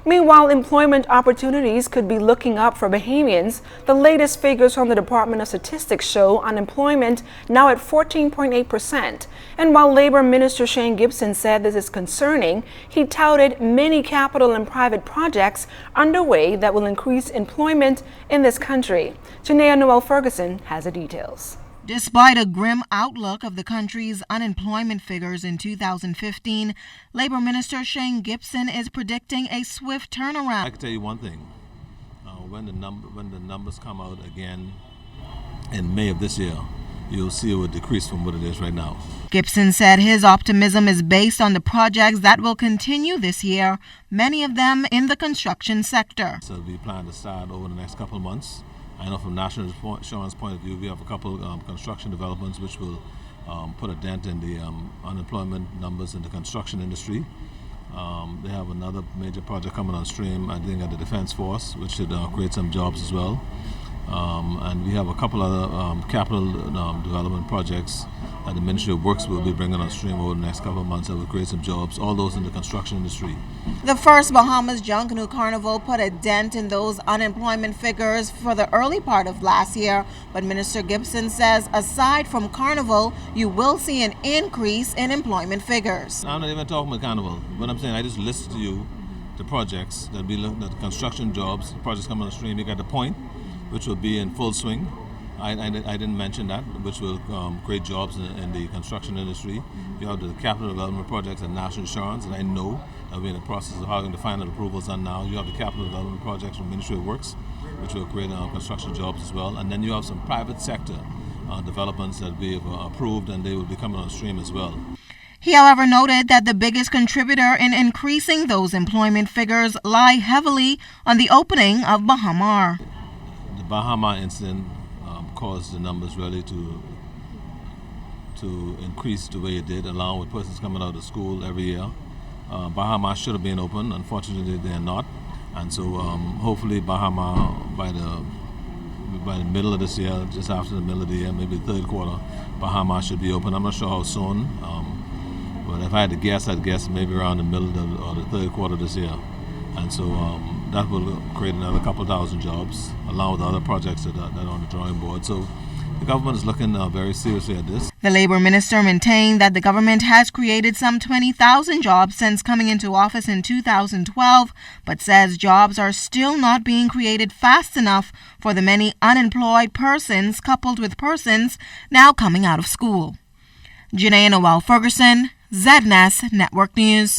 Meanwhile, employment opportunities could be looking up for Bahamians. The latest figures from the Department of Statistics show unemployment now at 14.8%. And while Labor Minister Shane Gibson said this is concerning, he touted many capital and private projects underway that will increase employment in this country. Janaea Noel Ferguson has the details. Despite a grim outlook of the country's unemployment figures in 2015, Labor Minister Shane Gibson is predicting a swift turnaround. I can tell you one thing. When the numbers come out again in May of this year, you'll see it will decrease from what it is right now. Gibson said his optimism is based on the projects that will continue this year, many of them in the construction sector. So we plan to start over the next couple of months. I know from national insurance point of view, we have a couple construction developments which will put a dent in the unemployment numbers in the construction industry. They have another major project coming on stream, I think, at the Defense Force, which should create some jobs as well. And we have a couple other capital development projects that the Ministry of Works will be bringing on stream over the next couple of months that will create some jobs, all those in the construction industry. The first Bahamas Junkanoo Carnival put a dent in those unemployment figures for the early part of last year, but Minister Gibson says aside from Carnival, you will see an increase in employment figures. I'm not even talking about Carnival. What I'm saying, I just listed to you the projects that we look at, the construction jobs, the projects coming on stream. You got the Point, which will be in full swing. I didn't mention that, which will create jobs in the construction industry. You have the capital development projects and national insurance, and I know that we're in the process of having the final approvals on now. You have the capital development projects from Ministry of Works, which will create construction jobs as well. And then you have some private sector developments that we've approved, and they will be coming on stream as well. He, however, noted that the biggest contributor in increasing those employment figures lie heavily on the opening of Bahamar. The Bahamar incident caused the numbers really to increase the way it did, along with persons coming out of school every year. Bahamar should have been open. Unfortunately, they are not. And so hopefully Bahamar, by the middle of this year, just after the middle of the year, maybe the third quarter, Bahamar should be open. I'm not sure how soon, but if I had to guess, I'd guess maybe around the middle or the third quarter this year. And so that will create another couple thousand jobs, along with other projects that are on the drawing board. So the government is looking very seriously at this. The Labor Minister maintained that the government has created some 20,000 jobs since coming into office in 2012, but says jobs are still not being created fast enough for the many unemployed persons coupled with persons now coming out of school. Janaea Noel Ferguson, ZNS Network News.